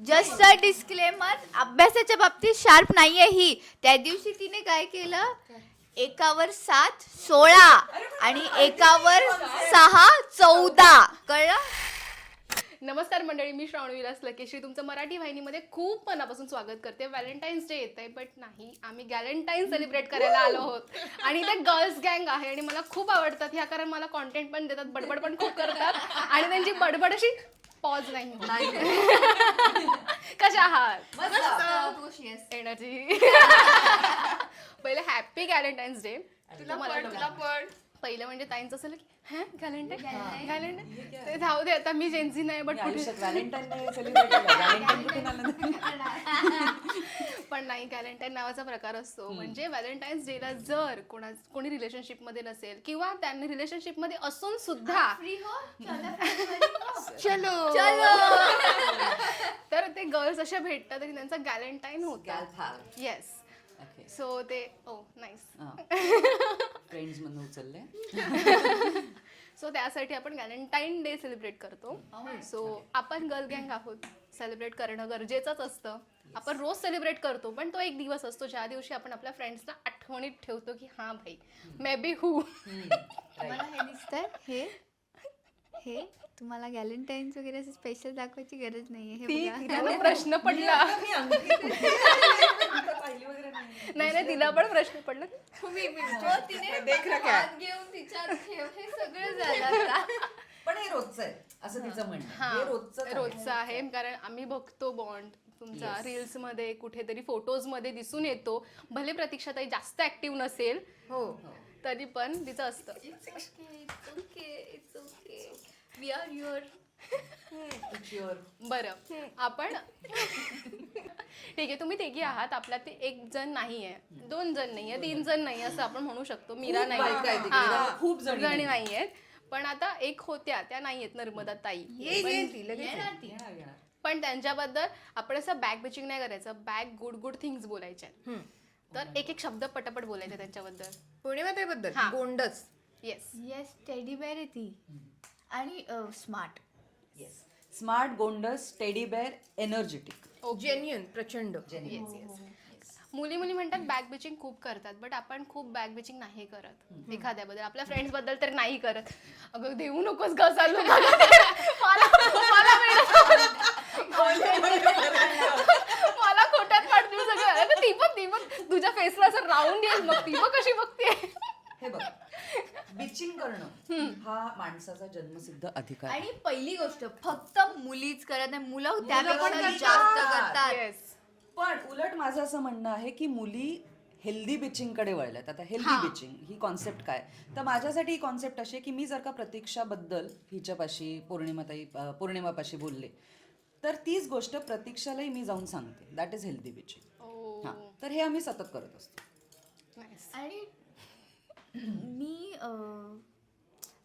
Just a disclaimer, अभ्यासाच्या बाबतीत sharp नाहीये ही. त्या दिवशी तिने काय केलं, एकावर 7 16 आणि एकावर 6 14. कळलं? नमस्कार मंडळी, मी श्रावणी विलास लकेश्री तुमचं मराठी वाहिनीमध्ये खूप मनापासून स्वागत करते. व्हॅलेंटाईन्स डे येत आहे, बट नाही, आम्ही गॅलेंटाईन सेलिब्रेट करायला आलो आहोत. आणि ते गर्ल्स गँग आहे आणि मला खूप आवडतात ह्या, कारण मला कॉन्टेंट पण देतात, बडबड पण खूप करतात आणि त्यांची बडबड अशी पॉज नाही. कशा आहात? एनर्जी. पहिले हॅपी गॅलेंटाईन्स डे. तुला पण पहिलं म्हणजे ताईंचं असं की हा गॅलेंटाईन ते धाव दे. आता मी जेन्झी नाही, बट पण नाही, गॅलेंटाईन नावाचा प्रकार असतो. म्हणजे व्हॅलेंटाईन्स डेला जर कोणी रिलेशनशिपमध्ये नसेल किंवा त्यांनी रिलेशनशिपमध्ये असून सुद्धा चलो तर ते गर्ल्स अशा भेटतात आणि त्यांचा गॅलेंटाईन होतात. येस. सो ते नाईस फ्रेंड्स म्हणून उचलले. सो त्यासाठी आपण गॅलेंटाईन डे सेलिब्रेट करतो. सो आपण गर्ल गँग आहोत, सेलिब्रेट करणं गरजेचंच असतं. आपण रोज सेलिब्रेट करतो, पण तो एक दिवस असतो ज्या दिवशी आपण आपल्या फ्रेंड्सना आठवणीत ठेवतो की हा भाई मे बी हू. मला हे दिसतंय, हे तुम्हाला गॅलेंटाईन्स वगैरे असं स्पेशल दाखवायची गरज नाहीये. हे तिला प्रश्न पडला. नाही, तिला पण प्रश्न पडला. घेऊन तिच्यात हे सगळं झालं. पण हे रोजचं आहे असं तिचं म्हणणं. हे रोजचं आहे, कारण आम्ही बघतो बॉन्ड तुमचा रील्स मध्ये, कुठेतरी फोटोज मध्ये दिसून येतो. भले प्रतीक्षाताई जास्त ऍक्टिव्ह नसेल तरी पण तिचं असतं. We are your. बरं, आपण ठीक आहे, तुम्ही तिघी आहात, आपल्यात ते एक जण नाहीये, 2 जण नाहीये, 3 जण नाही असं आपण म्हणू शकतो. मीरा नाही, खूप जणी नाहीयेत. पण आता एक होत्या, त्या नाहीयेत, नर्मदा ताई. पण त्यांच्याबद्दल आपण असं बॅक बिचिंग नाही करायचं, बॅक गुड थिंग्स बोलायच्या. तर एक शब्द पटापट बोलायचे त्यांच्याबद्दल. पूर्णिमाताईबद्दल गोंडस. येस, टेडी बेअर आहे ती. आणि स्मार्ट. स्मार्ट, गोंडस, टेडी बेअर, एनर्जेटिक, जेन्युइन, प्रचंड. मुली म्हणतात बॅक बिचिंग खूप करतात, बट आपण खूप बॅक बिचिंग नाही करत एखाद्याबद्दल. आपल्या फ्रेंड्स बद्दल तर नाही करत. अगं देऊ नकोस ग, चालू मला खोट्यात पाडते सगळं. ती पण तुझ्या फेसला असं राऊंड येईल, मग ती पण कशी बघते. हे बघ, बिचिंग करणं हा माणसाचा जन्मसिद्ध अधिकार. आणि पहिली गोष्ट, फक्त मुलीच करत नाही, मुलं त्यापेक्षा जास्त करतात. पण उलट माझं असं म्हणणं आहे की मुली हेल्दी बिचिंग कडे वळल्यात. आता हेल्दी बिचिंग ही कॉन्सेप्ट काय, तर माझ्यासाठी ही कॉन्सेप्ट अशी आहे की मी जर का प्रतीक्षाबद्दल हिच्यापाशी पौर्णिमापाशी बोलले, तर तीच गोष्ट प्रतीक्षालाही मी जाऊन सांगते. That is healthy bitching. हां, तर हे आम्ही सतत करत असतो. आणि मी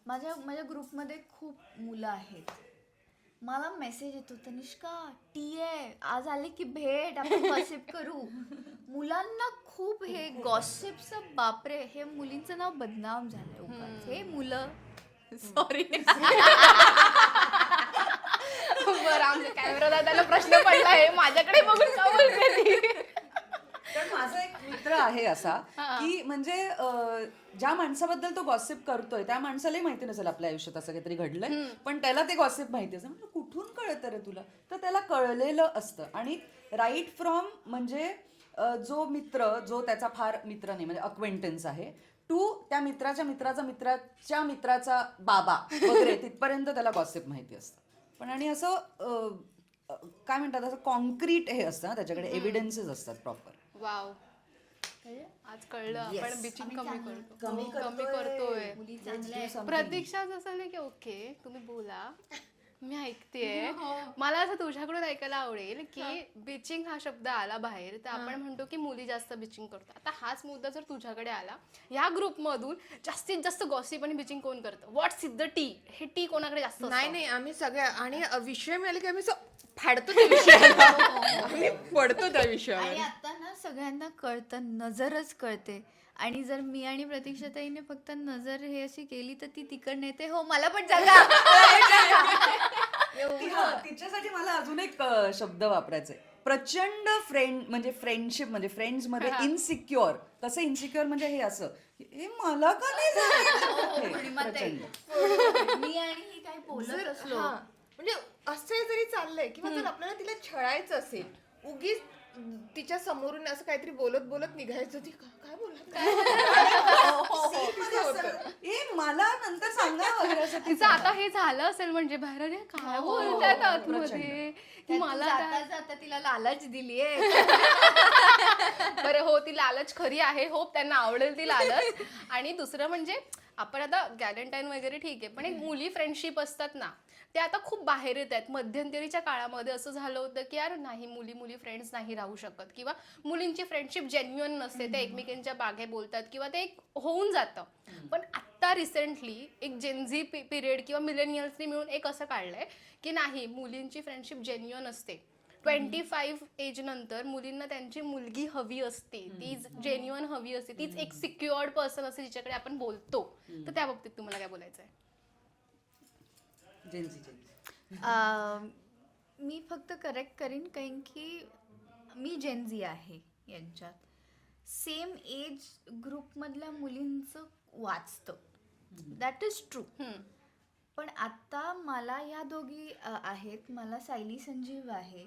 माझ्या ग्रुपमध्ये खूप मुलं आहेत. मला मेसेज येतो, तनिष्का टी आहे आज, आले की भेट, आपण गॉसिप करू. मुलांना खूप हे गॉसिपचं, बापरे, हे मुलींचं नाव बदनाम झालंय उगाच. हे मुलं, सॉरी. बरं, आमच्या कॅमेरा दादाला प्रश्न पडला आहे, माझ्याकडे बघून का बोलते. पण माझा एक मित्र आहे असा की म्हणजे ज्या माणसाबद्दल तो गॉसिप करतोय त्या माणसालाही माहिती नसेल आपल्या आयुष्यात असं काहीतरी घडलंय, पण त्याला ते गॉसिप माहिती असतं. म्हणजे कुठून कळतं रे तुला, तर त्याला कळलेलं असतं. आणि राईट फ्रॉम म्हणजे जो मित्र, जो त्याचा फार मित्र नाही म्हणजे अक्वेंटन्स आहे, टू त्या मित्राच्या मित्राचा मित्राच्या मित्राचा बाबा वगैरे, तिथपर्यंत त्याला गॉसिप माहिती असतं. पण आणि असं काय म्हणतात, असं कॉन्क्रीट हे असतं ना, त्याच्याकडे एव्हिडन्सेस असतात प्रॉपर. वाव, आज कळलं आपण बिचिंग कमी करतोय. प्रतीक्षा असं नाही की ओके तुम्ही बोला, मी ऐकतेय. मला असं तुझ्याकडून ऐकायला आवडेल की बिचिंग हा शब्द आला बाहेर, तर आपण म्हणतो की मुली जास्त बिचिंग करतो. आता हाच मुद्दा जर तुझ्याकडे आला, ह्या ग्रुपमधून जास्तीत जास्त गॉसिप आणि बिचिंग कोण करतं? व्हॉट्स इज द टी? हे टी कोणाकडे जास्त? नाही, आम्ही सगळ्या, आणि विषय मिळाले की आम्ही फाडतो त्या विषयाला, आम्ही पडतो त्या विषयावर. आणि आता ना सगळ्यांना कळतं, नजरच कळते. आणि जर मी आणि प्रतीक्षाताईने फक्त नजर हे अशी केली तर ती तिकडनं येते, हो मला पण जागा. तिच्यासाठी मला अजून एक शब्द वापरायचा आहे. प्रचंड म्हणजे फ्रेंडशिप म्हणजे फ्रेंड्स मध्ये इनसिक्युअर. कसं इनसिक्युअर म्हणजे हे असं, हे मला का नाही सांगितलं? प्रचंड. मी आणि ही काही बोलत असलो हा, म्हणजे असं जरी चाललंय किंवा जर आपल्याला तिला छळायचं असेल, उगीच तिच्या समोरून असं काहीतरी बोलत बोलत निघायचं, ती काय बोलत ए मला नंतर सांगा वगैरे असं तिचं आता हे झालं असेल म्हणजे बाहेर अरे काय बोलतायत आतमध्ये की मला जाता जाता तिला लालच दिलीये. बरं हो ती लालच खरी आहे. होप त्यांना आवडेल ती लालच. आणि दुसरं म्हणजे आपण आता गॅलेंटाईन वगैरे ठीक आहे, पण एक मुली फ्रेंडशिप असतात ना, ते आता खूप बाहेर येत आहेत. मध्यंतरीच्या काळामध्ये असं झालं होतं की यार नाही, मुली फ्रेंड्स नाही राहू शकत किंवा मुलींची फ्रेंडशिप जेन्युअन नसते, ते एकमेकांच्या बागे बोलतात किंवा ते एक होऊन जातं. पण आत्ता रिसेंटली एक जेनझी पिरियड किंवा मिलेनियल्सनी मिळून एक असं काढलंय की नाही, मुलींची फ्रेंडशिप जेन्युअन असते. 25 एज नंतर मुलींना त्यांची मुलगी हवी असते, तीच जेन्युअन हवी असते, तीच एक सिक्युअर्ड पर्सन असते जिच्याकडे आपण बोलतो. तर त्या बाबतीत तुम्हाला काय बोलायचं आहे? मी फक्त करेक्ट करीन कारण की मी जेनझी आहे. यांच्यात सेम एज ग्रुपमधल्या मुलींचं वाचतं, दॅट इज ट्रू. पण आता मला ह्या दोघी आहेत, मला सायली संजीव आहे,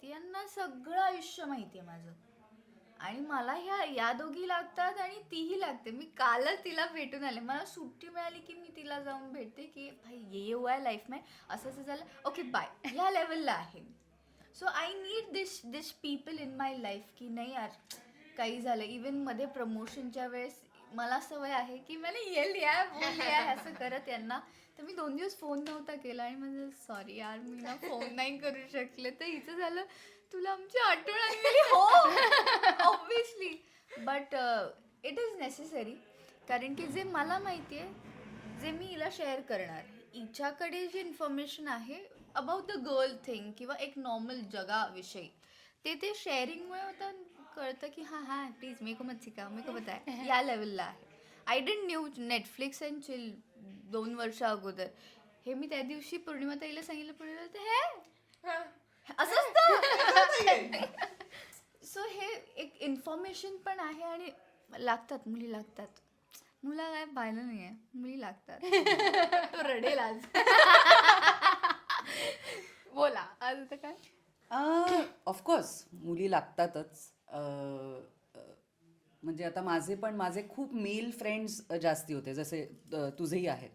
त्यांना सगळं आयुष्य माहिती आहे माझं. आणि मला या दोघी लागतात आणि तीही लागते. मी कालच तिला भेटून आले, मला सुट्टी मिळाली की मी तिला जाऊन भेटते की भाई ये हुआ है लाईफ में, असं झालं, ओके बाय, ह्या लेवलला आहे. So I need this people in my life की नाही यार काही झालं. इवन मध्ये प्रमोशनच्या वेळेस मला सवय आहे की मला ये लिया वो लिया असं करत यांना. तर मी 2 दिवस फोन नव्हता केला आणि म्हणजे सॉरी यार मी ना फोन नाही करू शकले. तर हिचं झालं, तुला आमची आठवण आली. हो obviously, but it is necessary. कारण की जे मला माहिती आहे, जे मी हिला शेअर करणार, हिच्याकडे जी इन्फॉर्मेशन आहे अबाउट द गर्ल थिंग किंवा एक नॉर्मल जगाविषयी, ते शेअरिंगमुळे होतं, कळतं की हां प्लीज मेको मत सिखा, मेको बताय, या लेवलला आहे. I didn't knew Netflix and chill 2 वर्ष अगोदर. हे मी त्या दिवशी पौर्णिमा ताईला सांगितलं, पौर्णिमा ताई हे असं असतं. सो हे एक इन्फॉर्मेशन पण आहे आणि लागतात, मुली लागतात. मुला काय पाहिलं नाही आहे, मुली लागतात. तो रडेल आज. बोला आज तर काय. ऑफकोर्स मुली लागतातच. म्हणजे आता माझे खूप मेल फ्रेंड्स जास्ती होते, जसे तुझेही आहेत.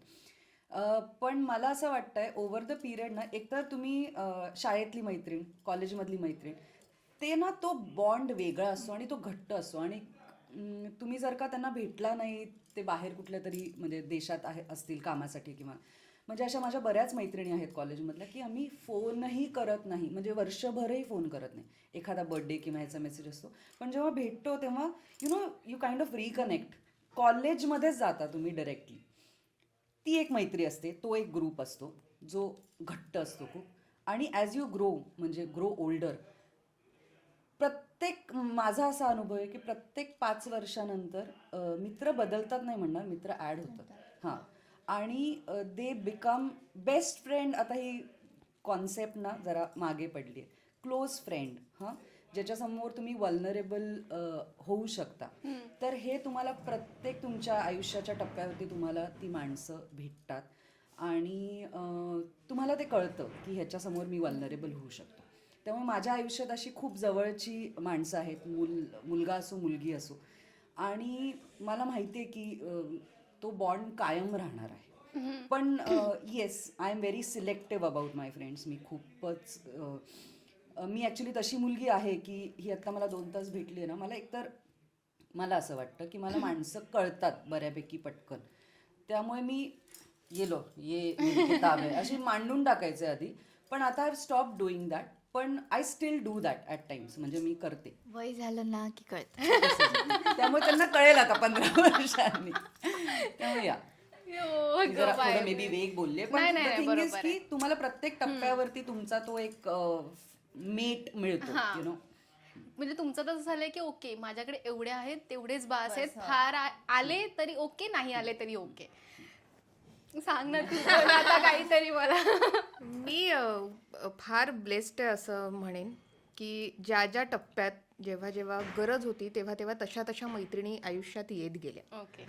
पण मला असं वाटतंय ओव्हर द पिरियड ना, एकतर तुम्ही शाळेतली मैत्रीण, कॉलेजमधली मैत्रीण, ते ना तो बॉन्ड वेगळा असतो आणि तो घट्ट असतो. आणि तुम्ही जर का त्यांना भेटला नाही, ते बाहेर कुठल्या तरी म्हणजे देशात असतील कामासाठी किंवा, म्हणजे अशा माझ्या बऱ्याच मैत्रिणी आहेत कॉलेजमधल्या की आम्ही फोनही करत नाही, म्हणजे वर्षभरही फोन करत नाही. एखादा बर्थडे किंवा ह्याचा मेसेज असतो, पण जेव्हा भेटतो तेव्हा यू काइंड ऑफ रिकनेक्ट. कॉलेजमध्येच जाता तुम्ही डायरेक्टली. ती एक मैत्री असते, तो एक ग्रुप असतो जो घट्ट असतो खूप. आणि ॲज यू ग्रो ओल्डर, माझा असा अनुभव आहे की प्रत्येक 5 वर्षानंतर मित्र बदलतात नाही म्हणणार, मित्र ॲड होतात. हां, आणि दे बिकम बेस्ट फ्रेंड. आता ही कॉन्सेप्ट ना जरा मागे पडली आहे. क्लोज फ्रेंड, हां, ज्याच्यासमोर तुम्ही वल्नरेबल होऊ शकता. तर हे तुम्हाला प्रत्येक तुमच्या आयुष्याच्या टप्प्यावरती तुम्हाला ती माणसं भेटतात आणि तुम्हाला ते कळतं की ह्याच्यासमोर मी वल्नरेबल होऊ शकतो. त्यामुळे माझ्या आयुष्यात अशी खूप जवळची माणसं आहेत, मुलगा असो मुलगी असो, आणि मला माहिती आहे की तो बॉन्ड कायम राहणार आहे. पण yes, I am very selective about my friends. Me actually तशी मुलगी आहे की ही आत्ता मला 2 तास भेटली आहे ना, मला असं वाटतं की मला माणसं कळतात बऱ्यापैकी पटकन. त्यामुळे मी ये किताब आहे अशी मांडून टाकायचे आधी, पण आता I have stop doing that. पण I still do that at times, म्हणजे मी करते. वय झालं ना की कळत. त्यामुळे त्यांना कळेल आता 15 वर्षांनी. त्यामुळे या जरा थोडं मे बी वेग बोलले, पण थिंग इज की तुम्हाला प्रत्येक टप्प्यावरती तुमचा तो एक मेट मिळतो, यु नो. म्हणजे तुमचं तसं झालंय की ओके माझ्याकडे एवढे आहेत तेवढेच बास आहेत, फार आले तरी ओके, नाही आले तरी ओके. सांग ना तू बोल आता काहीतरी मला. मी फार ब्लेस्ड आहे असं म्हणेन की ज्या ज्या टप्प्यात जेव्हा जेव्हा गरज होती तेव्हा तेव्हा तशा तशा मैत्रिणी आयुष्यात येत गेल्या. ओके.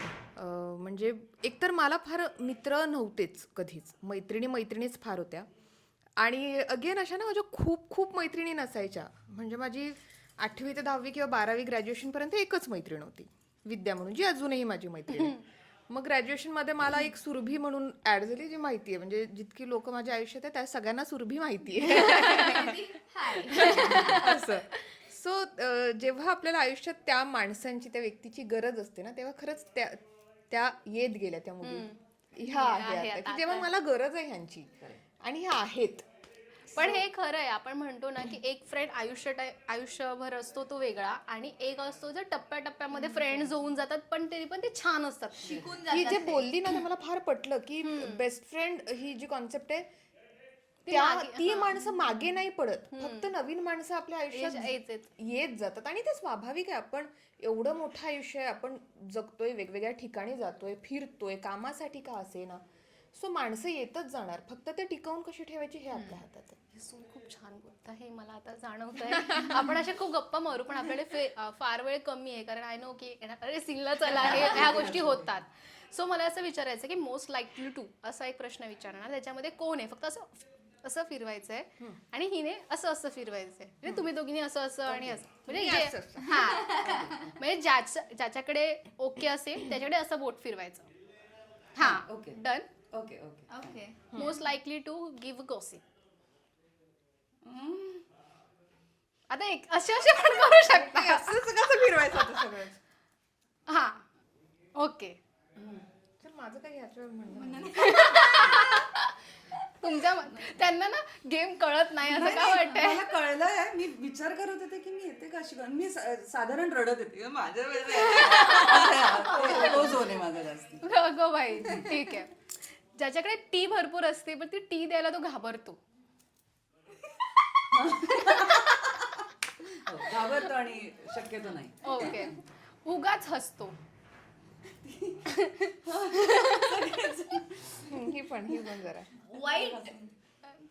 म्हणजे एकतर मला फार मित्र नव्हतेच कधीच, मैत्रिणीच फार होत्या. आणि अगेन अशा ना माझ्या खूप खूप मैत्रिणी नसायच्या. म्हणजे माझी 8वी ते 10वी किंवा 12वी ग्रॅज्युएशनपर्यंत एकच मैत्रीण होती, विद्या म्हणून, जी अजूनही माझी मैत्रीण आहे. मग ग्रॅज्युएशनमध्ये मला एक सुरभी म्हणून ऍड झाली, जी माहिती आहे, म्हणजे जितकी लोक माझ्या आयुष्यात आहेत त्या सगळ्यांना सुरभी माहिती आहे. असं. सो जेव्हा आपल्याला आयुष्यात त्या माणसांची, त्या व्यक्तीची गरज असते ना, तेव्हा खरंच त्या येत गेल्या त्या मुली. ह्या आहे आता, की जेव्हा मला गरज आहे ह्यांची आणि ह्या आहेत. पण हे खरं आहे, आपण म्हणतो ना की एक फ्रेंड आयुष्यभर असतो तो वेगळा, आणि एक असतो जो टप्प्याटप्प्यामध्ये फ्रेंड्स होऊन जातात, पण तरी पण ते छान असतात. शिकून ही जे बोलली ना ते मला फार पटलं की बेस्ट फ्रेंड ही जी कॉन्सेप्ट आहे ती माणसं मागे नाही पडत, फक्त नवीन माणसं आपल्या आयुष्यात येत जातात. आणि ते स्वाभाविक आहे. आपण एवढं मोठं आयुष्य आहे, आपण जगतोय, वेगवेगळ्या ठिकाणी जातोय, फिरतोय, कामासाठी का असे ना. सो माणसं येतच जाणार, फक्त ते टिकवून कशी ठेवायची हे आपल्या हातात आहे. सून खूप छान बोलत हे मला आता जाणवत आहे. आपण अशा खूप गप्पा मारू, पण आपल्याकडे फार वेळ कमी आहे, कारण आय नो की अरे सीनला चला ह्या गोष्टी होतात. सो मला असं विचारायचं की मोस्ट लाईकली टू असा एक प्रश्न विचारणार, त्याच्यामध्ये कोण आहे, फक्त असं फिरवायचंय आणि हिने असं फिरवायचंय, म्हणजे तुम्ही दोघींनी असं आणि असं, म्हणजे म्हणजे ज्याच्याकडे ओके असेल त्याच्याकडे असं बोट फिरवायचं. हा, okay. Done. Okay okay okay. Most likely to give gossip. आता असे पण करू शकता. असं कसं फिरवायचं आता सगळं. हा, ओके. तर माझं काही ह्याच्यावर म्हणणं तुमच्या त्यांना ना गेम कळत नाही असं का वाटतंय? मला कळलंय. मी विचार करत होते की मी येते का शिकवण. मी साधारण रडत येते माझ्या तो झोन आहे माझा जास्त. गो बाई, ठीक आहे. ज्याच्याकडे टी भरपूर असते पण ती टी द्यायला तो घाबरतो. घाबरतो आणि शक्यतो नाही. ओके. उगाच हसतो. ही पण जरा वाईट.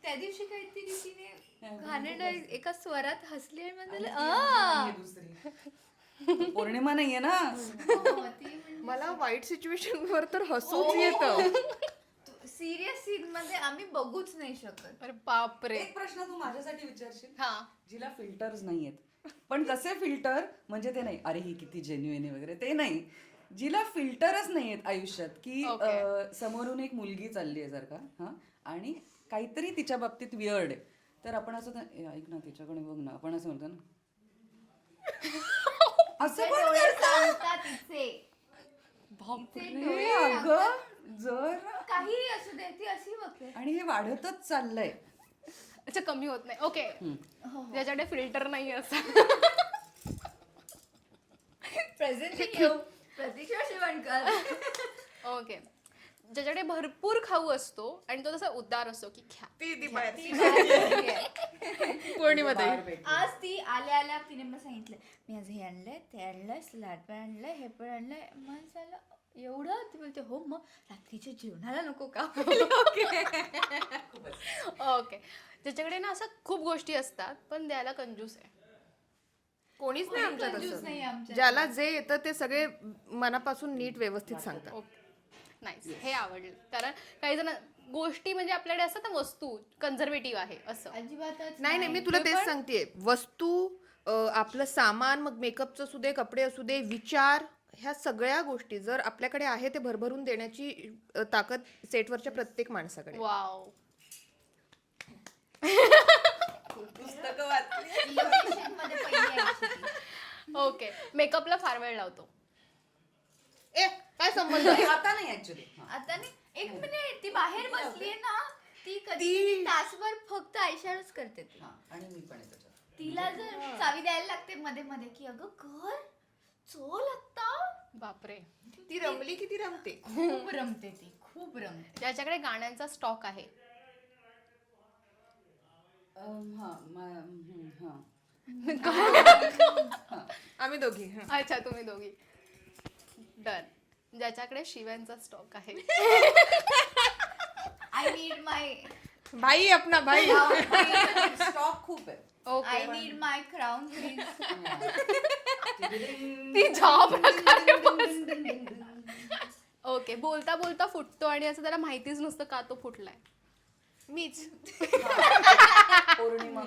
त्या दिवशी काहीतरी तिने घाणेरडा एका स्वरात हसली आणि म्हणजे पौर्णिमा नाहीये ना. मला वाईट सिच्युएशन वर तर हसूच येतं. सिरियस सीन मध्ये आम्ही बघूच नाही शकत. अरे बापरे. एक प्रश्न तू माझ्यासाठी विचारशील. हा. जिला फिल्टर्स नाहीयेत, पण कसे फिल्टर म्हणजे ते नाही अरे ही किती जेन्युइन आहे वगैरे ते नाही, जिला फिल्टरच नाहीयेत आयुष्यात, की समोरून एक मुलगी चालली आहे जर का, हा, आणि काहीतरी तिच्या बाबतीत वियर्ड आहे, तर आपण असं ऐक ना तिच्याकडे बघ ना, आपण असं म्हणतो ना. असं पण बापरे अगं, जर काही असू दे ती अशी बघते. आणि हे वाढतच चाललंय. अच्छा, कमी होत नाही. ओके. ज्याच्याकडे फिल्टर नाही असं. प्रतीक्षा शिवणकर. ओके. ज्याच्याकडे भरपूर खाऊ असतो आणि तो तसा उदार असतो की ख्या. पौर्णिमध्ये आज ती आल्या आल्या तिने मला सांगितलं मी आज हे आणलंय, ते आणलंय, सलाड पण आणलंय, हे पण आणलंय. मग झालं एवढं. ती बोलते हो मग रात्रीच्या जेवणाला नको का? ओके. ज्याच्याकडे ना असं खूप गोष्टी असतात पण द्यायला कंजूस आहे. कोणीच नाही आमच्यात कंजूस नाही असं. आमच्यात. ज्याला जे येतं ते सगळे मनापासून नीट व्यवस्थित सांगतात. Okay, nice. हे आवडलं. कारण काही जण गोष्टी म्हणजे आपल्याकडे असतात ना, वस्तू कन्झर्वेटिव्ह आहे असं. अजिबातच नाही मी तुला तेच सांगतेय. वस्तू, आपलं सामान, मग मेकअपचं असू दे, कपडे असू दे, विचार, ह्या सगळ्या गोष्टी जर आपल्याकडे आहे ते भरभरून देण्याची ताकद सेटवरच्या प्रत्येक माणसाकडे. वाव. पुस्तकं वाचली. मध्ये पहिली यायची ती. ओके. मेकअपला फार वेळ लावतो. काय संबंध? आता नाही ऍक्च्युली. आता नाही. एक मिनिट, ती बाहेर बसलीये ना, ती कधी तासभर फक्त आयशॅडोच करते ती. आणि मी पण आहे त्याच्यात. तिला जर चावी द्यायला लागते मध्ये मध्ये की अगं कर चोल आता. बापरे. ती रमली की ती रमते. खूप रमते ती, खूप रमते. ज्याच्याकडे गाण्यांचा स्टॉक आहे. आम्ही दोघी. अच्छा, तुम्ही दोघी. डन. ज्याच्याकडे शिव्यांचा स्टॉक आहे. आय नीड माय भाई अपना भाई. स्टॉक खूप आहे. Okay, I need my crown please. ती जॉब ओके. बोलता बोलता फुटतो आणि असं त्याला माहितीच नसतं का तो फुटलाय. मीच. पौर्णिमा.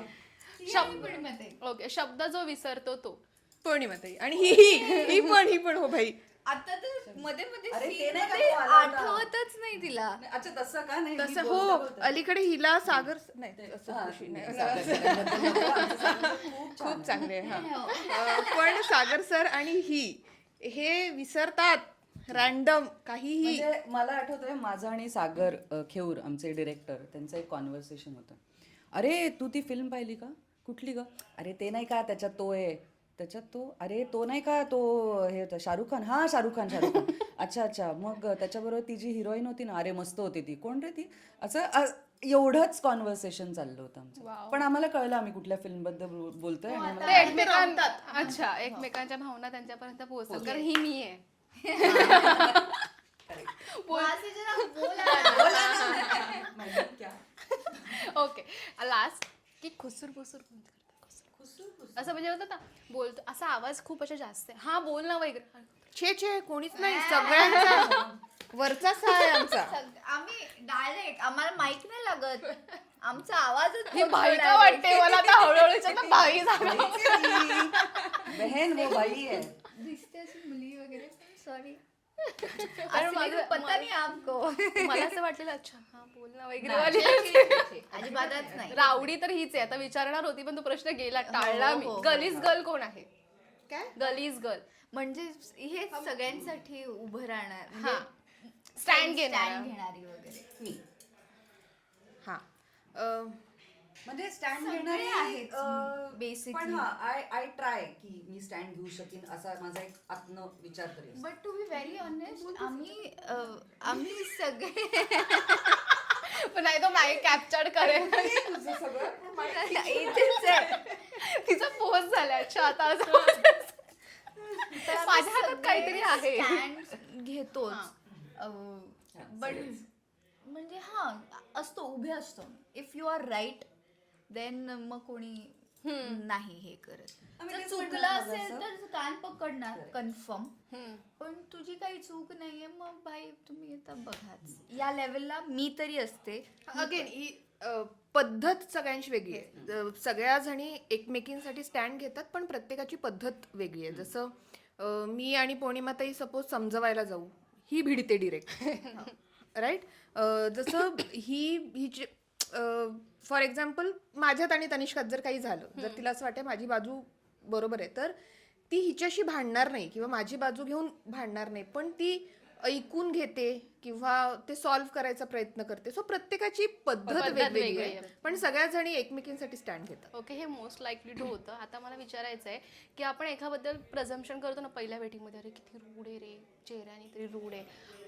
ओके, शब्द जो विसरतो तो. पौर्णिमाताई. आणि ही पण हो भाई. आता तर मध्ये मध्ये अरे, ते scene नाही का मध्ये तो आला होता? आठवतच नाही तिला. अच्छा तसं का नाही? तसं मी हो बोलता बोलता. अलीकडे हिला सागर नाही असं हा, खुशी नाही. खूप खूप चांगले हा. पण सागर सर आणि हे विसरतात रॅन्डम काहीही. म्हणजे मला आठवतंय माझं आणि सागर खेऊर आमचे डिरेक्टर त्यांचं एक कॉन्व्हर्सेशन होतं. अरे तू ती फिल्म पाहिली का? कुठली ग? अरे ते नाही का त्याच्यात तो आहे. त्याच्यात तो, अरे तो नाही का तो हे होता शाहरुख खान. हा शाहरुख खान. अच्छा मग त्याच्याबरोबर ती जी हिरोईन होती ना, अरे मस्त होती ती. कोण रे ती? असं एवढंच कॉन्व्हर्सेशन चाललं होतं आमचं. पण आम्हाला कळलं आम्ही कुठल्या फिल्म बद्दल बोलतोय आणि आम्हाला ते अच्छा एकमेकांच्या भावना त्यांच्यापर्यंत पोहोचतात कारण ही मी आहे. असे जरा बोला. ओके, लास्ट की खुसूर फुसूर कोण करतं? असं म्हणजे होतं ना, बोलतो असा आवाज खूप असा जास्त आहे. हा बोल ना वगैरे. छे कोणीच नाही. सगळ्यांचा वरचा आहे आमचा. आम्ही डायरेक्ट, आम्हाला माईक नाही लागत, आमचा आवाजच ही बोलतो बाई का direct. वाटते मला आता हळूहळूच्या ना बाई झालं. बहन वो बाई आहे. दिसते अशी मुली वगैरे. सॉरी, कारण माझं पता नाही आपको. मला असं वाटलेलं अच्छा हा बोल ना वगैरे नाही, वाली. अजिबातच नाही. रावडी तर हीच आहे. आता विचारणार होती पण तो प्रश्न गेला, टाळला मी. हो. गलीज गर्ल कोण आहे? काय गलीज गर्ल म्हणजे हे सगळ्यांसाठी उभं राहणार, हा. स्टँड घेणार. स्टँड घेणारी वगैरे. मी हा म्हणजे स्टँड सगळे घेणारे आहेत, आहेत basically. पण हा आय ट्राय की मी स्टँड घेऊ शकीन असा माझा एक आत्म विचार तरी असतो. But to be very honest, आम्ही सगळे पण नाही तो नाही कॅप्चर्ड करेल. तुझं सगळं इथेच आहे. तिचा पोस्ट झाला. अच्छा आता असं माझ्या हातात काहीतरी आहे. स्टँड घेतोच. बट म्हणजे हा असतो, उभे असतो. If you are right then मग कोणी नाही हे करत. आम्ही जर तेच चुकलं म्हणतो असेल ना तर कान पकडणार कन्फर्म. हम्म. पण तुझी काही चूक नाहीये, मग भाई तुम्ही आता बघाच. या लेवलला मी तरी असते. अगेन ही पद्धत सगळ्यांची वेगळी आहे. सगळ्या जणी एकमेकींसाठी स्टँड घेतात पण प्रत्येकाची पद्धत वेगळी आहे. जसं मी आणि पौर्णिमाताई सपोज समजवायला जाऊ, ही भिडते डिरेक्ट राईट. जसं ही फॉर एक्झाम्पल माझ्यात आणि तनिष्कात जर काही झालं, जर तिला असं वाटतं माझी बाजू बरोबर आहे, तर ती हिच्याशी भांडणार नाही किंवा माझी बाजू घेऊन भांडणार नाही, पण ती ऐकून घेते किंवा ते सॉल्व्ह करायचा प्रयत्न करते. सो प्रत्येकाची पद्धत वेगवेगळी वेगळी आहे आहे. पण सगळ्या जणी एकमेकींसाठी स्टँड घेतात. ओके, हे मोस्ट लाईकली टू होतं. आता मला विचारायचं आहे की आपण एकाबद्दल प्रझम्पशन करतो ना पहिल्या भेटीमध्ये, अरे किती रूढ आहे रे, चेहऱ्याने तरी रूढ आहे,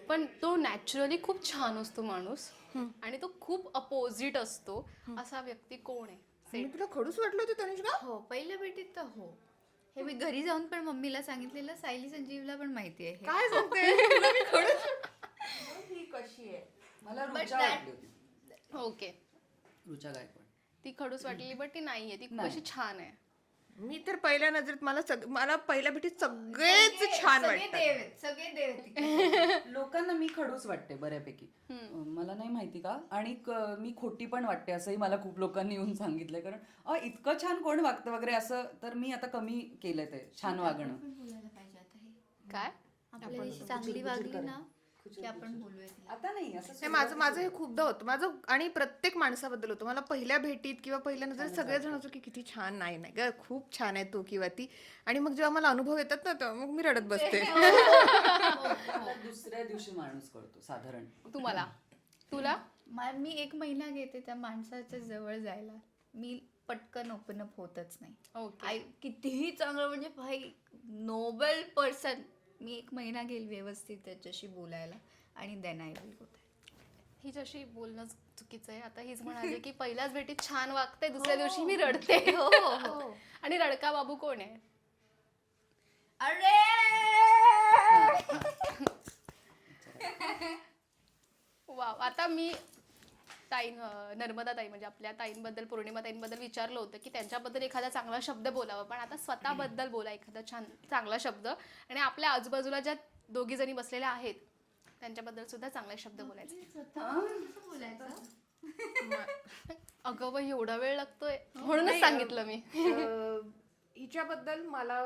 पण तो नॅचरली खूप छान असतो माणूस आणि तो खूप अपोजिट असतो. असा व्यक्ती कोण आहे? मी तुला खडूस वाटलं होतं तनिष्का? हो, पहिल्या भेटीत तर हो. हे मी घरी जाऊन पण मम्मीला सांगितलेलं, सायली संजीवला पण माहिती आहे. काय सांगते तुला मी खडूस. ही कशी आहे? मला But रुचा that- वाटली होती. ओके, रुचा गायकवाड. ती खडूस वाटली बट ती नाहीये, ती खूप नाही. अशी छान आहे. मी तर पहिल्या नजरेत मला पहिल्या भेटीत सगळेच छान सगळे वाटतात. देव आहेत, सगळे देव आहेत. लोकांना मी खडूस वाटते बऱ्यापैकी. मला नाही माहिती का. आणि मी खोटी पण वाटते असंही मला खूप लोकांनी येऊन सांगितलंय. कारण इतकं छान कोण वागतं वगैरे असं, तर मी आता कमी केलंय ते छान वागणं. आपण बोलायला पाहिजे आता हे. काय? आपल्याला चांगली वागली ना की आपण बोलूया तिला. आता नाही असं नाही, माझं हे खूपदा होतं माझं, आणि प्रत्येक माणसाबद्दल होतं. मला पहिल्या भेटीत किंवा पहिल्या नजरेत सगळेजण होतो की किती छान, नाही ग खूप छान आहे तो किंवा ती, आणि मग जेव्हा मला अनुभव येतात ना तेव्हा मग मी रडत बसते. मला दुसऱ्या दिवशी माणूस कळतो साधारण. तुम्हाला? तुला? मी 1 महिना घेते त्या माणसाच्या जवळ जायला. मी पटकन ओपन अप होतच नाही. ओके, कितीही चांगलं म्हणजे भाई नोबल पर्सन, मी 1 महिना घेईल व्यवस्थित त्याच्याशी बोलायला आणि देन आय विल गो. हिच्याशी बोलणं चुकीचं आहे. आता हीच म्हणाली की पहिल्याच भेटीत छान वागते, दुसऱ्या दिवशी मी रडते. हो. आणि रडका बाबू कोण आहे? अरे वाव. आता मी नर्मदा ताई म्हणजे आपल्या ताईंबद्दल, पौर्णिमा ताईंबद्दल विचारलं होतं की त्यांच्याबद्दल एखादा चांगला शब्द बोलावा, पण आता स्वतःबद्दल बोला एखादा छान चांगला शब्द. आणि आपल्या आजूबाजूला ज्या दोघी जणी बसलेल्या आहेत त्यांच्याबद्दल सुद्धा चांगले शब्द बोलायचे. अगं बाई एवढा वेळ लागतोय म्हणूनच सांगितलं मी. हिच्याबद्दल मला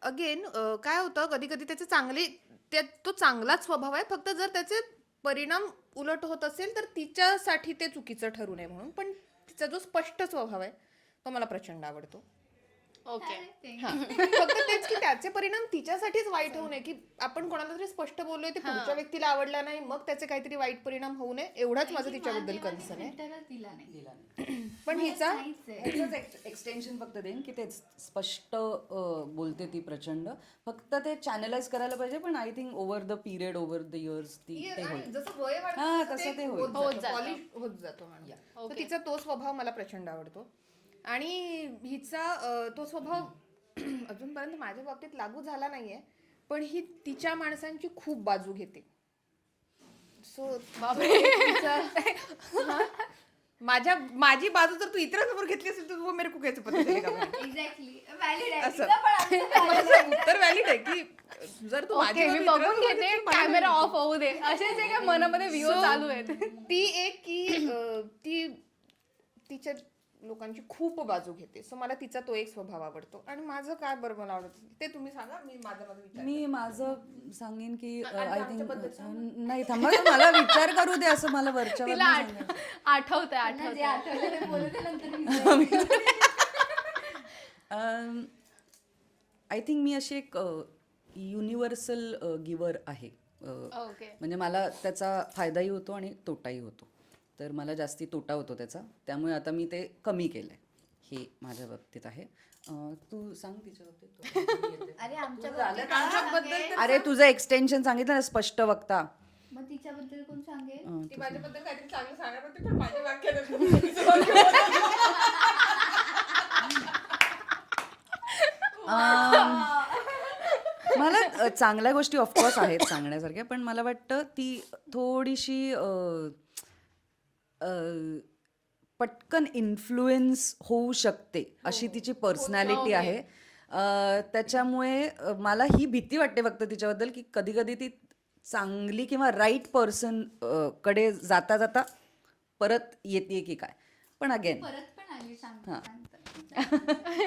अगेन काय होतं, कधी कधी त्याचे चांगले तो चांगलाच स्वभाव आहे, फक्त जर त्याचे परिणाम उलट होत असेल तर तिच्यासाठी ते चुकीचं ठरू नये म्हणून. पण तिचा जो स्पष्ट स्वभाव आहे तो मला प्रचंड आवडतो. ओके. हा. फक्त तेच की त्याचे परिणाम तिच्यासाठीच वाईट होऊ नये, की आपण कोणाला तरी स्पष्ट बोललोय ते पुढच्या व्यक्तीला आवडला नाही, मग त्याचे काहीतरी वाईट परिणाम होऊ नये एवढाच माझं तिच्याबद्दल कन्सर्न आहे. दिला नाही. पण हिचा एक्सटेन्शन फक्त देईन की ते स्पष्ट बोलते ती प्रचंड, फक्त ते चॅनलाइज करायला पाहिजे. पण I think over the period, over the years ते होईल. जसं वय हा, वाढतं तसं ते होईल. होत जातं, पॉलिश होत जातो माणूस. तर तिचा तो स्वभाव मला प्रचंड आवडतो. आणि हिचा तो स्वभाव अजूनपर्यंत माझ्या बाबतीत लागू झाला नाहीये, पण ही तिच्या माणसांची खूप बाजू घेते. सो माझी बाजू जर तू इतरांसमोर घेतली असेल तर वो मेरे को कैसे पता चलेगा. एक्झॅक्टली व्हॅलिड आहे असं. तिचं पण आमचं valid. उत्तर व्हॅलिड आहे की जर तू माझी ओके, मी बाजू बघून इतरांसमोर घेते, घेतली, मला कॅमेरा ऑफ होऊ दे. असेच आहे का मनामध्ये व्ह्यू चालू आहेत. ती एक की ती तिच्या लोकांची खूप बाजू घेते. सो मला तिचा तो एक स्वभाव आवडतो. आणि माझं काय बरं मला आवडतं ते तुम्ही सांगा. मी माझं सांगेन की आय थिंक नाही थांबा मला विचार करू दे, असं मला वरच्या तिला आठवतंय जे आठवलं ते बोलू दे नंतर. आय थिंक मी अशी एक युनिव्हर्सल गिव्हर आहे. ओके. म्हणजे मला त्याचा फायदाही होतो आणि तोटाही होतो. तर मला जास्ती तोटा होतो त्याचा, त्यामुळे आता मी ते कमी केलंय. हे माझ्या बाबतीत आहे. तू सांग तिच्या बाबतीत. अरे आमच्याबद्दल अरे तुझं एक्सटेन्शन सांगितलं ना, स्पष्ट वक्ता. मग तिच्याबद्दल कोण सांगेल? ती माझ्याबद्दल काहीतरी चांगलं सांगत होती, पण माझ्या वाक्यात मला चांगल्या गोष्टी ऑफकोर्स आहेत सांगण्यासारख्या, पण मला वाटतं ती थोडीशी पटकन इन्फ्लुएन्स होऊ शकते अशी तिची पर्सनॅलिटी आहे. त्याच्यामुळे मला ही भीती वाटते फक्त तिच्याबद्दल की कधी कधी ती चांगली किंवा राईट पर्सन कडे जाता जाता परत येते की काय. पण अगेन परत पण आली सांग.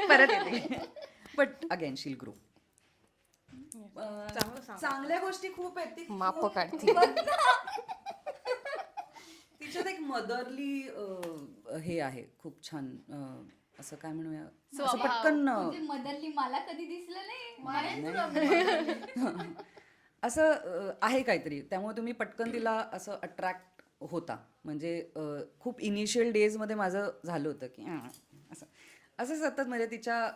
परत येते, बट अगेन शील ग्रो. चांगल्या गोष्टी खूप आहेत. ती माप काढते. तिच्यात एक मदरली हे आहे खूप छान. असं काय म्हणूया, असं पटकन मदरली मला कधी दिसलं नाही. असं आहे काहीतरी, त्यामुळे तुम्ही पटकन तिला असं अट्रॅक्ट होता. म्हणजे खूप इनिशियल डेजमध्ये माझं झालं होतं की असं असं सतत म्हणजे तिच्या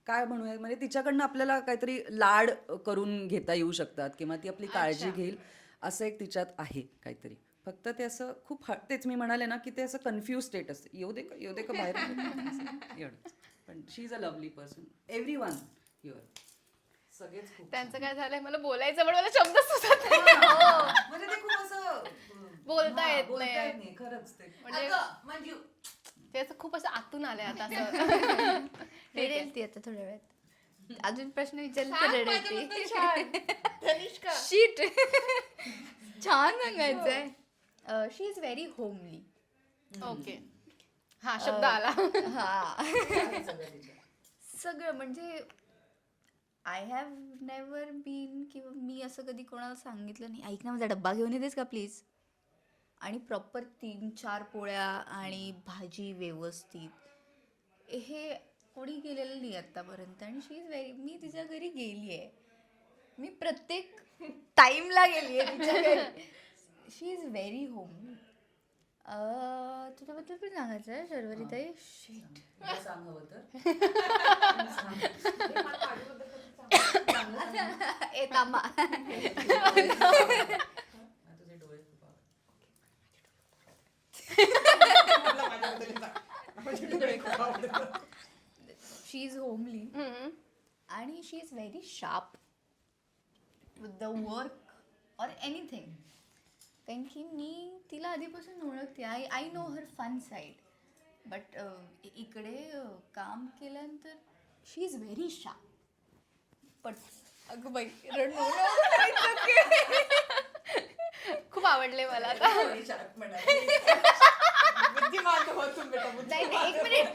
काय म्हणूया, म्हणजे तिच्याकडनं आपल्याला काहीतरी लाड करून घेता येऊ शकतात किंवा ती आपली काळजी घेईल असं एक तिच्यात आहे काहीतरी. फक्त ते असं खूप तेच मी म्हणाले ना की ते असं कन्फ्यूज स्टेट असते, येऊ दे का बाहेर एवढंच. पण she is a lovely person, everyone your, सगळेच खूप. त्यांचं काय झालंय, मला बोलायचं पण मला शब्द सुचत नाही. म्हणजे ते खूप असं बोलता येत नाही खरंच. ते म्हणजे ते असं खूप असं आतून आलंय आता असं. रडेल ती आता थोड्या वेळात. अजून प्रश्न विचारले तर रडते. शीट छान सांगायचंय. शी इज व्हेरी होमली. ओके, हा शब्द आला. हा सगळं म्हणजे आय हॅव नेव्हर बीन किंवा मी असं कधी कोणाला सांगितलं नाही, ऐक ना माझा डब्बा घेऊन येतेस का प्लीज. आणि प्रॉपर 3-4 पोळ्या आणि भाजी व्यवस्थित, हे कोणी केलेलं नाही आत्तापर्यंत. आणि शी इज व्हेरी, मी तिच्या घरी गेली आहे, मी प्रत्येक टाईमला गेली आहे तिच्या घरी. शी इज व्हेरी होमली. तुझ्याबद्दल पण सांगायचं आहे शर्वरीताई. शिट ए थांबा. शी इज होमली आणि she is very sharp with the work or anything. कारण की मी तिला आधीपासून ओळखते. I know her fun side. But इकडे काम केल्यानंतर शी इज व्हेरी शार्प. पण अगं बाई खूप आवडले मला आता. एक मिनिट,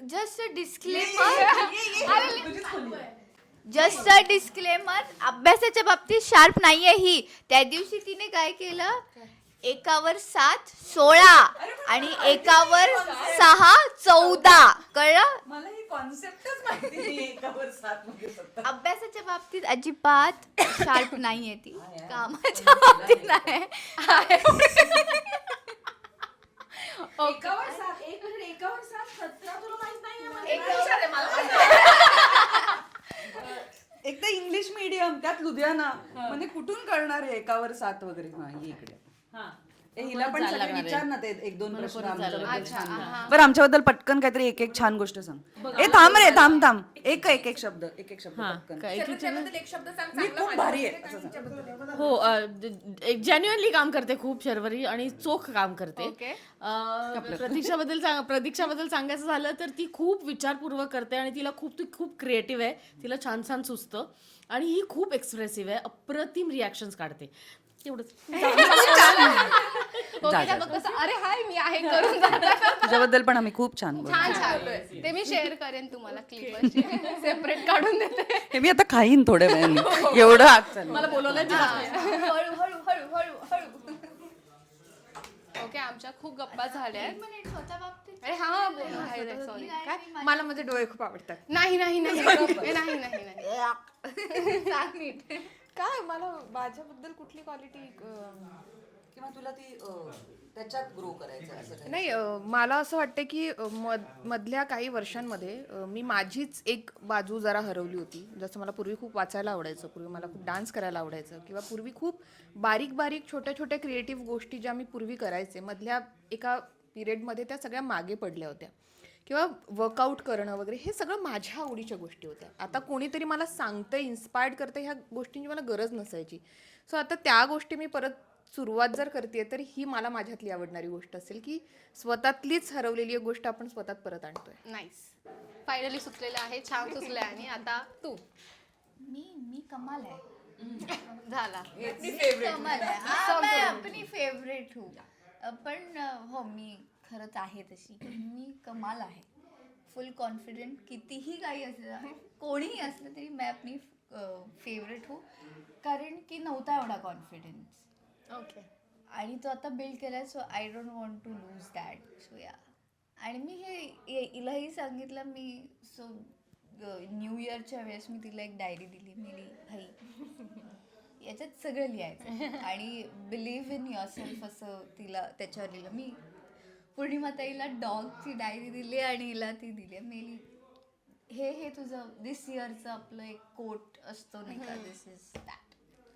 जस्ट अ डिस्क्लेमर, अभ्यासाच्या बाबतीत शार्प नाहीये ही. त्या दिवशी तिने काय केलं, 1वर 7 16 आणि 1वर 6 14. कळलं? मला ही कॉन्सेप्टच माहिती नाही, 1वर 7 मध्ये फक्त. अभ्यासाच्या बाबतीत अजिबात शार्प नाहीये ती. कामाच्या बाबतीत नाही. 1वर 7 17 तुला माहित नाहीये एक तर इंग्लिश मीडियम, त्यात लुधियाना, म्हणजे कुठून करणार आहे 1वर 7 वगैरे. हा, ये इकडे. हिला पण सगळे विचार ना ते 1-2 प्रश्न आमच्याबद्दल छान. बरं, आमच्याबद्दल पटकन काहीतरी एक छान गोष्ट सांग. थांब रे, थांब. एक शब्द पटकन. एक शब्द सांग. मी खूप भारी आहे असं सांग. हो, जेन्युअनली काम करते खूप, शर्वरी, आणि चोख काम करते. ओके. प्रतीक्षाबद्दल सांगायचं झालं तर ती खूप विचारपूर्वक करते आणि ती खूप क्रिएटिव्ह आहे. तिला छान छान सुचतं आणि ही खूप एक्सप्रेसिव्ह आहे. अप्रतिम रिॲक्शन्स काढते. तेवढंच. अरे हाय, मी आहे करून जाता. तुझ्याबद्दल पण आम्ही खूप छान बोलतो. छान. ते मी शेअर करेन तुम्हाला क्लिप सेपरेट काढून देते. हे मी आता खाईन थोड्या वेळाने. एवढं आग चालू. मला बोलवण्याची ओके, आमच्या खूप गप्पा झाल्या. स्वतः बाबतीत अरे हा, सॉरी. काय मला माझे डोळे खूप आवडतात. नाही. सांग नीट. काय मला माझ्याबद्दल कुठली क्वालिटी किंवा तुला ती त्याच्यात ग्रो करायचं असं काही? नाही, मला असं वाटतं की मधल्या काही वर्षांमध्ये मी माझीच एक बाजू जरा हरवली होती. जसं मला पूर्वी खूप वाचायला आवडायचं, पूर्वी मला खूप डान्स करायला आवडायचं, किंवा पूर्वी खूप बारीक छोट्या क्रिएटिव्ह गोष्टी ज्या मी पूर्वी करायचे, मधल्या एका पिरियडमध्ये त्या सगळ्या मागे पडल्या होत्या. किंवा वर्कआउट करणं वगैरे, हे सगळं माझ्या आवडीच्या गोष्टी होत्या. आता कोणीतरी मला सांगतं, इन्स्पायर्ड करतं, ह्या गोष्टींची मला गरज नसायची. सो आता त्या गोष्टी मी परत सुरुवात जर करते, तर ही मला माझ्यातली आवडणारी गोष्ट असेल की स्वतःतलीच हरवलेली एक गोष्ट आपण स्वतःत परत आणतोय. नाईस. फायनली सुचलेलं आहे, छान सुचलंय. आणि आता तू. मी कमाल आहे. झाला. कमाल आहे. हाँ, मैं अपनी फेवरेट हूँ. पण हो, मी खरंच आहे तशी. मी कमाल आहे. फुल कॉन्फिडेंट. कितीही काही असलं, कोणीही असलं तरी मैं अपनी फेवरेट हूँ. कारण की नव्हता एवढा कॉन्फिडन्स. ओके. आणि तो आता बिल्ड केलाय. So I don't want to lose that. So yeah. आणि मी हे हिलाही सांगितलं. मी सो न्यू इयरच्या वेळेस मी तिला एक डायरी दिली. मी भाई याच्यात सगळं लिहायचं आणि बिलीव्ह इन युअर सेल्फ असं तिला त्याच्यावर लिहिलं. मी पूर्णिमाताईला डॉगची डायरी दिली आणि हिला ती दिली. मेली हे तुझं दिस इयरचं आपलं एक कोट असतो नाही का, दिस इज दॅट.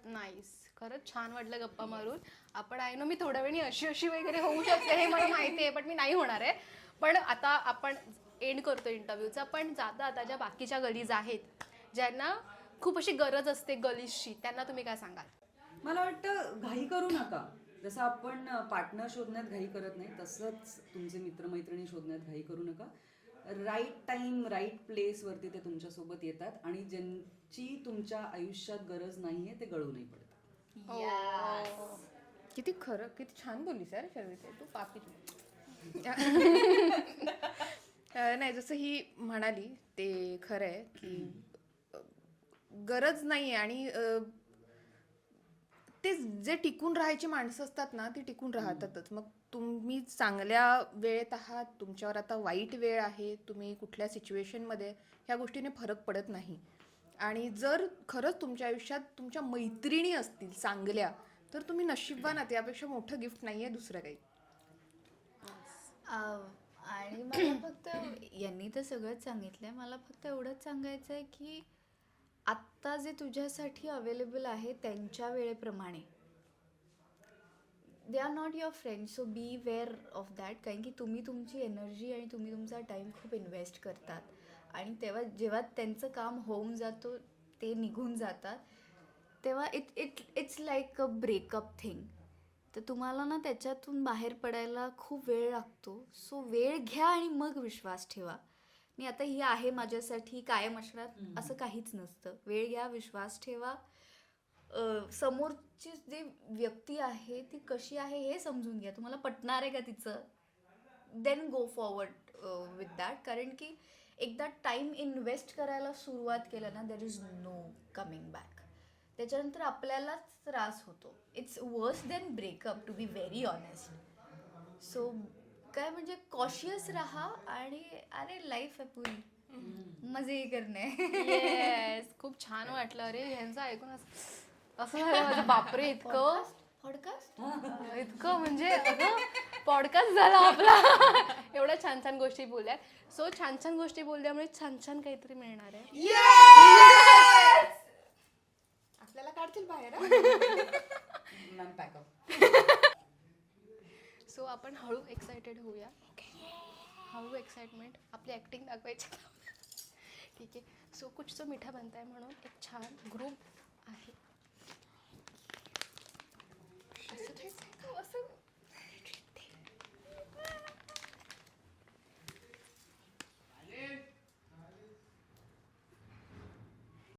नाईस. खरंच छान वाटलं गप्पा मारून. आपण आहे ना, मी थोड्या वेळी अशी वगैरे होऊ शकते हे मला माहिती आहे, पण मी नाही होणार आहे. पण आता आपण एंड करतो इंटरव्ह्यूचा. पण आता ज्या बाकीच्या गलीज आहेत, ज्यांना खूप अशी गरज असते गलीजची, त्यांना तुम्ही काय सांगाल? मला वाटतं घाई करू नका. जसं आपण पार्टनर शोधण्यात घाई करत नाही, तसंच तुमचे मित्रमैत्रिणी शोधण्यात घाई करू नका. राईट टाइम राईट प्लेस वरती ते तुमच्यासोबत येतात आणि ज्यांची तुमच्या आयुष्यात गरज नाहीये ते गळूनही पडतात. किती खरं, किती छान बोललीस यार शर्विता, तू पापी. नाही, जसं ही म्हणाली ते खरं आहे की गरज नाही आहे. आणि ते जे टिकून राहायची माणसं असतात ना, ती टिकून राहतातच. मग तुम्ही चांगल्या वेळेत आहात, तुमच्यावर आता वाईट वेळ आहे, तुम्ही कुठल्या सिच्युएशनमध्ये, ह्या गोष्टीने फरक पडत नाही. आणि जर खरंच तुमच्या आयुष्यात तुमच्या मैत्रिणी असतील चांगल्या, तर तुम्ही नशीबवान आहात. यापेक्षा मोठं गिफ्ट नाही आहे दुसरं काही. आणि मला फक्त यांनी तर सगळंच सांगितलंय. मला फक्त एवढंच सांगायचं आहे की आत्ता जे तुझ्यासाठी अवेलेबल आहे त्यांच्या वेळेप्रमाणे, they are not your friends. So beware of that. कारण की तुम्ही तुमची एनर्जी आणि तुम्ही तुमचा टाईम खूप इन्व्हेस्ट करतात आणि तेव्हा जेव्हा त्यांचं काम होऊन जातो, ते निघून जातात, तेव्हा it's like a breakup thing. तर तुम्हाला ना त्याच्यातून बाहेर पडायला खूप वेळ लागतो. सो वेळ घ्या आणि मग विश्वास ठेवा. मी आता ही आहे माझ्यासाठी कायम असणार असं काहीच नसतं. वेळ घ्या, विश्वास ठेवा, समोरची जी व्यक्ती आहे ती कशी आहे हे समजून घ्या. तुम्हाला पटणार आहे का तिचं, then go forward with that. कारण की एकदा टाइम इन्व्हेस्ट करायला सुरुवात केलं ना, there is no coming back. त्याच्यानंतर आपल्यालाच त्रास होतो. It's worse than breakup, to be very honest. So काय म्हणजे कॉशियस राहा आणि अरे लाईफ आहे पुरी, मजे करणे. येस, खूप छान वाटलं. अरे ह्यांचं ऐकून असं झालं माझं, बापरे, इतकं पॉडकास्ट इतकं म्हणजे पॉडकास्ट झाला आपला. एवढ्या छान छान गोष्टी बोलल्यात. सो छान छान गोष्टी बोलल्यामुळे छान छान काहीतरी मिळणार आहे. आपल्याला काढतील बाहेर. सो आपण हळू एक्सायटेड होऊया. हळू एक्साइटमेंट, आपली ॲक्टिंग दाखवायची. ठीक आहे. सो कुछ तो मीठा बनता है म्हणून एक छान ग्रुप आहे